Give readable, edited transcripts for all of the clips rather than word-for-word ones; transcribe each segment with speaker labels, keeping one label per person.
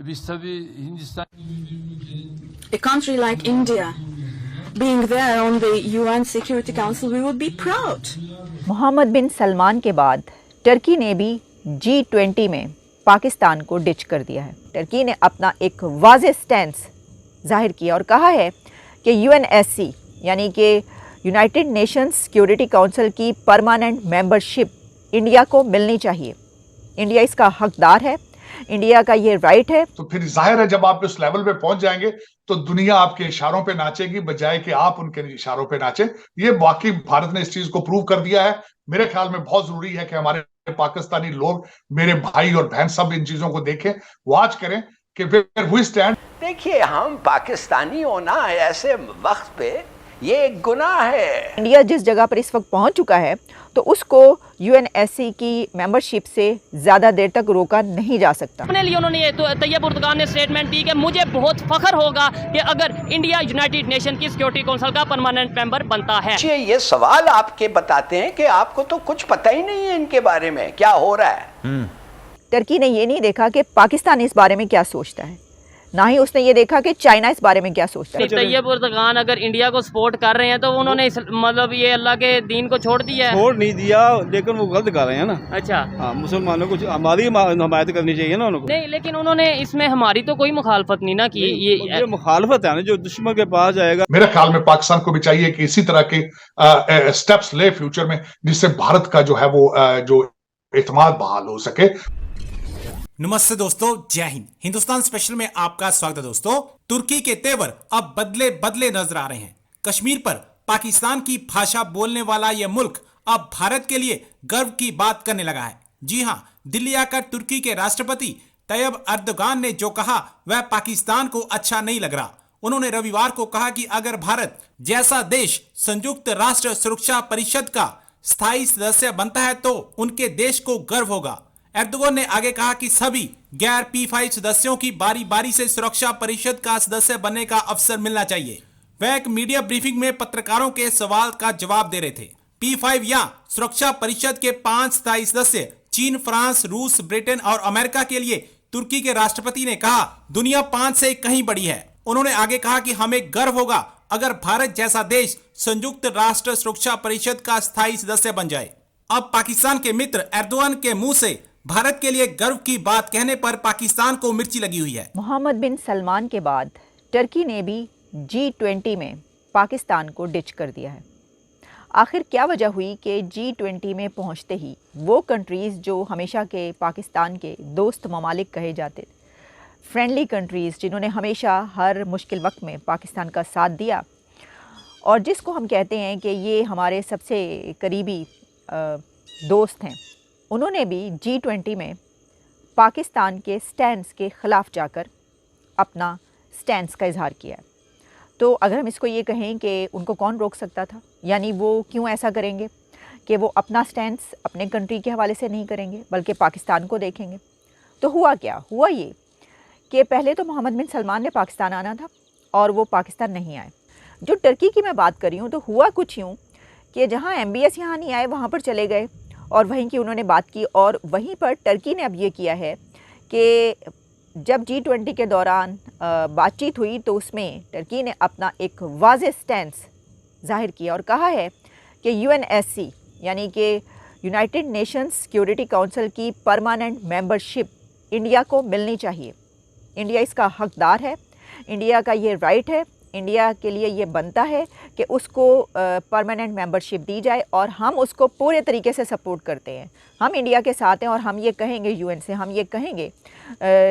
Speaker 1: vis-a-vis Hindistan.
Speaker 2: A country like India, being there on the UN Security Council, we would be proud.
Speaker 3: Mohammad बिन सलमान के बाद Turkey ने भी G20 में पाकिस्तान को ditch कर दिया है। टर्की ने अपना एक वाज़ेह स्टैंस जाहिर किया और कहा है कि UNSC यानी कि यूनाइटेड नेशंस सिक्योरिटी काउंसिल की परमानेंट मेंबरशिप इंडिया को मिलनी चाहिए। इंडिया इसका हकदार है, इंडिया का ये राइट है।
Speaker 4: तो फिर जाहिर है जब आप इस लेवल पे पहुंच जाएंगे तो दुनिया आपके इशारों पे नाचेगी बजाय कि आप उनके इशारों पे नाचें। ये वाकई भारत ने इस चीज को प्रूव कर दिया है। मेरे ख्याल में बहुत जरूरी है कि हमारे पाकिस्तानी लोग, मेरे भाई और बहन, सब इन चीजों को देखें, वॉच करें कि वेयर वी स्टैंड।
Speaker 5: देखिए, हम पाकिस्तानी होना ऐसे वक्त पे ये एक गुनाह है।
Speaker 3: इंडिया जिस जगह पर इस वक्त पहुंच चुका है तो उसको UNSC की मेंबरशिप से ज़्यादा देर तक रोका नहीं जा सकता।
Speaker 6: अपने लिए उन्होंने ये तो तैयब उर्दगान ने स्टेटमेंट दी कि मुझे बहुत फख्र होगा कि अगर इंडिया यूनाइटेड नेशन की सिक्योरिटी काउंसिल का परमानेंट मेंबर बनता है।
Speaker 5: ये सवाल आपके बताते हैं कि आपको तो कुछ पता ही नहीं है इनके बारे में क्या हो रहा है।
Speaker 3: टर्की ने ये नहीं देखा कि पाकिस्तान इस बारे में क्या सोचता है, ना ही उसने ये देखा कि चाइना इस बारे में क्या सोचता है।
Speaker 6: तैयब उर्दगान अगर इंडिया को सपोर्ट कर रहे हैं तो उन्होंने मतलब ये अल्लाह के दीन को छोड़ दिया है।
Speaker 7: छोड़ नहीं दिया, लेकिन वो गलत कर रहे हैं ना।
Speaker 6: अच्छा,
Speaker 7: हाँ, मुसलमानों को हमारी हिमायत करनी चाहिए ना उनको।
Speaker 6: नहीं, लेकिन उन्होंने इसमें हमारी तो कोई मुखालफत नहीं ना की।
Speaker 7: ये मुखालफत है ना, जो दुश्मन के पास जाएगा।
Speaker 4: मेरे ख्याल में पाकिस्तान को भी चाहिए कि इसी तरह के स्टेप्स ले फ्यूचर में, जिससे भारत का जो है वो जो एतमाद बहाल हो सके।
Speaker 8: नमस्ते दोस्तों, जय हिंद। हिंदुस्तान स्पेशल में आपका स्वागत है दोस्तों। तुर्की के तेवर अब बदले बदले नजर आ रहे हैं। कश्मीर पर पाकिस्तान की भाषा बोलने वाला यह मुल्क अब भारत के लिए गर्व की बात करने लगा है। जी हां, दिल्ली आकर तुर्की के राष्ट्रपति तैयब एर्दोगान ने जो कहा वह पाकिस्तान को अच्छा नहीं लग रहा। उन्होंने रविवार को कहा कि अगर भारत जैसा देश संयुक्त राष्ट्र सुरक्षा परिषद का स्थायी सदस्य बनता है तो उनके देश को गर्व होगा। एर्दोगान ने आगे कहा कि सभी गैर P5 सदस्यों की बारी बारी से सुरक्षा परिषद का सदस्य बनने का अवसर मिलना चाहिए। वह एक मीडिया ब्रीफिंग में पत्रकारों के सवाल का जवाब दे रहे थे। P5 या सुरक्षा परिषद के 5 स्थायी सदस्य चीन, फ्रांस, रूस, ब्रिटेन और अमेरिका के लिए तुर्की के राष्ट्रपति ने कहा दुनिया 5 से कहीं बड़ी है। उन्होंने आगे कहा कि हमें गर्व होगा अगर भारत जैसा देश संयुक्त राष्ट्र सुरक्षा परिषद का स्थायी सदस्य बन जाए। अब पाकिस्तान के मित्र एर्दोगान के मुंह से भारत के लिए गर्व की बात कहने पर पाकिस्तान को मिर्ची लगी हुई है।
Speaker 3: मोहम्मद बिन सलमान के बाद टर्की ने भी G20 में पाकिस्तान को डिच कर दिया है। आखिर क्या वजह हुई कि G20 में पहुंचते ही वो कंट्रीज़ जो हमेशा के पाकिस्तान के दोस्त ममालिक कहे जाते, फ्रेंडली कंट्रीज़ जिन्होंने हमेशा हर मुश्किल वक्त में पाकिस्तान का साथ दिया और जिसको हम कहते हैं कि ये हमारे सबसे करीबी दोस्त हैं, उन्होंने भी G20 में पाकिस्तान के स्टैंड्स के ख़िलाफ़ जाकर अपना स्टैंड्स का इजहार किया है। तो अगर हम इसको ये कहें कि उनको कौन रोक सकता था, यानी वो क्यों ऐसा करेंगे कि वो अपना स्टैंड्स अपने कंट्री के हवाले से नहीं करेंगे बल्कि पाकिस्तान को देखेंगे। तो हुआ क्या? हुआ ये कि पहले तो मोहम्मद बिन सलमान ने पाकिस्तान आना था और वो पाकिस्तान नहीं आए। जो टर्की की मैं बात कर रही हूँ तो हुआ कुछ यूँ कि जहाँ MBS यहाँ नहीं आए वहाँ पर चले गए और वहीं की उन्होंने बात की। और वहीं पर टर्की ने अब ये किया है कि जब G20 के दौरान बातचीत हुई तो उसमें टर्की ने अपना एक वाज़ेह स्टैंस जाहिर किया और कहा है कि UNSC यानी कि यूनाइटेड नेशंस सिक्योरिटी काउंसिल की परमानेंट मेंबरशिप इंडिया को मिलनी चाहिए। इंडिया इसका हकदार है, इंडिया का ये राइट है, इंडिया के लिए ये बनता है कि उसको परमानेंट मेंबरशिप दी जाए और हम उसको पूरे तरीके से सपोर्ट करते हैं। हम इंडिया के साथ हैं और हम ये कहेंगे UN से, हम ये कहेंगे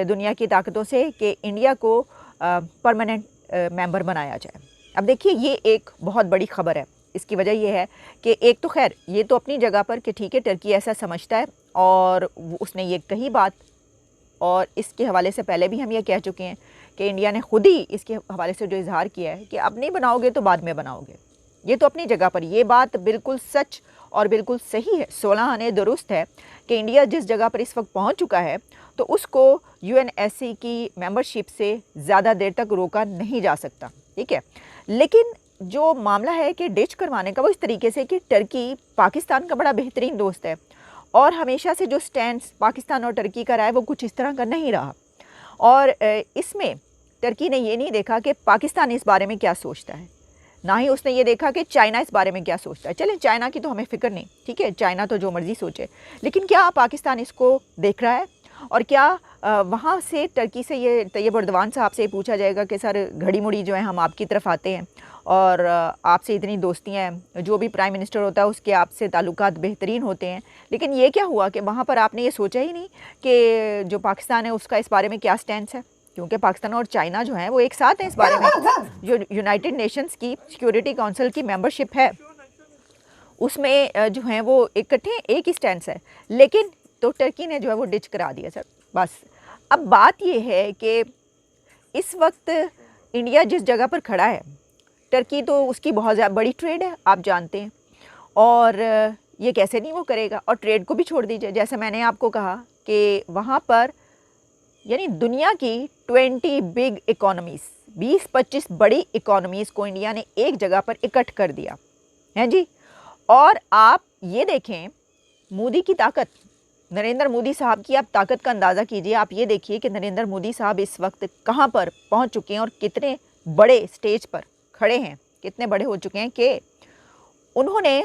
Speaker 3: दुनिया की ताकतों से कि इंडिया को परमानेंट मेंबर बनाया जाए। अब देखिए, ये एक बहुत बड़ी ख़बर है। इसकी वजह ये है कि एक तो खैर ये तो अपनी जगह पर कि ठीक है टर्की ऐसा समझता है और उसने ये कही बात, और इसके हवाले से पहले भी हम ये कह चुके हैं कि इंडिया ने खुद ही इसके हवाले से जो इजहार किया है कि अब नहीं बनाओगे तो बाद में बनाओगे। ये तो अपनी जगह पर ये बात बिल्कुल सच और बिल्कुल सही है, 16 आने दुरुस्त है कि इंडिया जिस जगह पर इस वक्त पहुंच चुका है तो उसको UNSC की मेंबरशिप से ज़्यादा देर तक रोका नहीं जा सकता, ठीक है। लेकिन जो मामला है कि डिच करवाने का वो इस तरीके से कि टर्की पाकिस्तान का बड़ा बेहतरीन दोस्त है और हमेशा से जो स्टैंड पाकिस्तान और टर्की का रहा है वो कुछ इस तरह का नहीं रहा। और इसमें टर्की ने ये नहीं देखा कि पाकिस्तान इस बारे में क्या सोचता है, ना ही उसने ये देखा कि चाइना इस बारे में क्या सोचता है। चलें, चाइना की तो हमें फ़िक्र नहीं, ठीक है, चाइना तो जो मर्ज़ी सोचे, लेकिन क्या पाकिस्तान इसको देख रहा है? और क्या वहाँ से टर्की से ये तैयब अर्दवान साहब से पूछा जाएगा कि सर घड़ी मुड़ी जो है हम आपकी तरफ आते हैं और आपसे इतनी दोस्तियाँ हैं, जो भी प्राइम मिनिस्टर होता है उसके आपसे ताल्लुकात बेहतरीन होते हैं, लेकिन ये क्या हुआ कि वहाँ पर आपने ये सोचा ही नहीं कि जो पाकिस्तान है उसका इस बारे में क्या स्टैंड है? क्योंकि पाकिस्तान और चाइना जो हैं वो एक साथ हैं इस बारे में। जो यूनाइटेड नेशंस की सिक्योरिटी काउंसिल की मेंबरशिप है उसमें जो हैं वो इकट्ठे एक ही स्टैंड है, लेकिन तो टर्की ने जो है वो डिच करा दिया सर। बस अब बात ये है कि इस वक्त इंडिया जिस जगह पर खड़ा है, टर्की तो उसकी बहुत ज़्यादा बड़ी ट्रेड है, आप जानते हैं, और ये कैसे नहीं वो करेगा। और ट्रेड को भी छोड़ दीजिए, जैसे मैंने आपको कहा कि वहाँ पर यानी दुनिया की 20 बिग इकोनॉमीज़, 20-25 बड़ी इकोनॉमीज़ को इंडिया ने एक जगह पर इकट्ठ कर दिया है जी। और आप ये देखें मोदी की ताकत, नरेंद्र मोदी साहब की आप ताकत का अंदाज़ा कीजिए। आप ये देखिए कि नरेंद्र मोदी साहब इस वक्त कहाँ पर पहुँच चुके हैं और कितने बड़े स्टेज पर खड़े हैं, कितने बड़े हो चुके हैं कि उन्होंने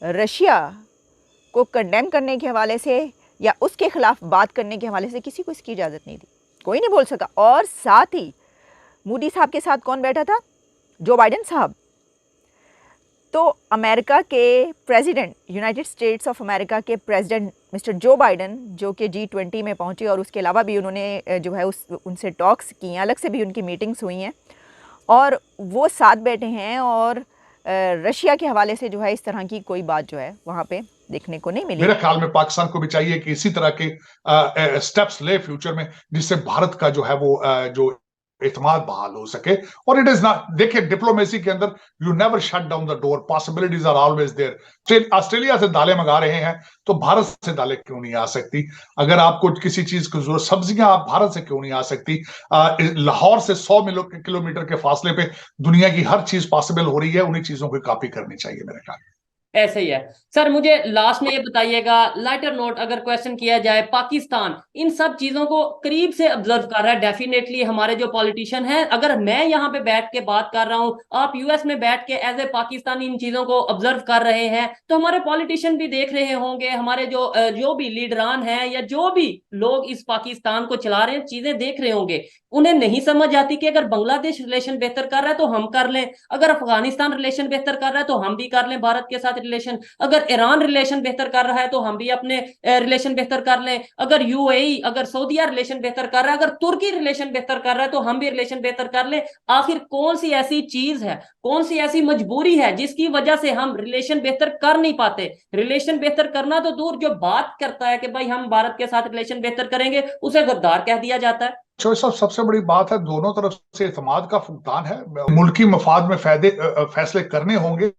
Speaker 3: रशिया को कंडेम करने के हवाले से या उसके ख़िलाफ़ बात करने के हवाले से किसी को इसकी इजाज़त नहीं दी, कोई नहीं बोल सका। और साथ ही मोदी साहब के साथ कौन बैठा था? जो बाइडेन साहब। तो अमेरिका के president, United states of America के प्रेसिडेंट मिस्टर जो बाइडेन, जो कि G20 में पहुंचे और उसके अलावा भी उन्होंने जो है उनसे टॉक्स की हैं, अलग से भी उनकी मीटिंग्स हुई हैं और वो साथ बैठे हैं। और रशिया के हवाले से जो है इस तरह की कोई बात जो है वहाँ पे देखने को नहीं मिली।
Speaker 4: मेरे ख्याल में पाकिस्तान को भी चाहिए कि इसी तरह के स्टेप्स ले फ्यूचर में, जिससे भारत का जो है वो जो एतमाद बहाल हो सके। और इट इज नॉट, देखिए डिप्लोमेसी के अंदर you never shut down the door, possibilities are always there. Australia से दालें मंगा रहे हैं तो भारत से दालें क्यों नहीं आ सकती? अगर आपको किसी चीज की जरूरत, सब्जियां आप भारत से क्यों नहीं आ सकती? लाहौर से 100 किलोमीटर के फासले पे दुनिया की हर चीज पॉसिबल हो रही है। उन्हीं चीजों की कॉपी करनी चाहिए मेरे ख्याल।
Speaker 6: ऐसे ही है सर। मुझे लास्ट में ये बताइएगा, लाइटर नोट अगर क्वेश्चन किया जाए, पाकिस्तान इन सब चीजों को करीब से ऑब्जर्व कर रहा है। डेफिनेटली हमारे जो पॉलिटिशियन हैं, अगर मैं यहाँ पे बैठ के बात कर रहा हूँ, आप यूएस में बैठ के एज ए पाकिस्तानी इन चीजों को ऑब्जर्व कर रहे हैं, तो हमारे पॉलिटिशियन भी देख रहे होंगे, हमारे जो भी लीडरान हैं या जो भी लोग इस पाकिस्तान को चला रहे हैं चीजें देख रहे होंगे। उन्हें नहीं समझ आती कि अगर बांग्लादेश रिलेशन बेहतर कर रहा है तो हम कर लें, अगर अफगानिस्तान रिलेशन बेहतर कर रहा है तो हम भी कर लें भारत के साथ रिलेशन, अगर ईरान रिलेशन बेहतर कर रहा है तो हम भी अपने रिलेशन बेहतर कर लें, अगर यूएई, अगर सऊदीया रिलेशन बेहतर कर रहा है, अगर तुर्की रिलेशन बेहतर कर रहा है तो हम भी रिलेशन बेहतर कर लें। आखिर कौन सी ऐसी चीज है, कौन सी ऐसी मजबूरी है जिसकी वजह से हम रिलेशन बेहतर कर नहीं पाते? रिलेशन बेहतर करना तो दूर, जो बात करता है कि भाई हम भारत के साथ रिलेशन बेहतर करेंगे उसे गद्दार कह दिया जाता है।
Speaker 4: साहब सबसे बड़ी बात है दोनों तरफ से इत्मीनान का फुकदान है। मुल्की मफाद में फैसले करने होंगे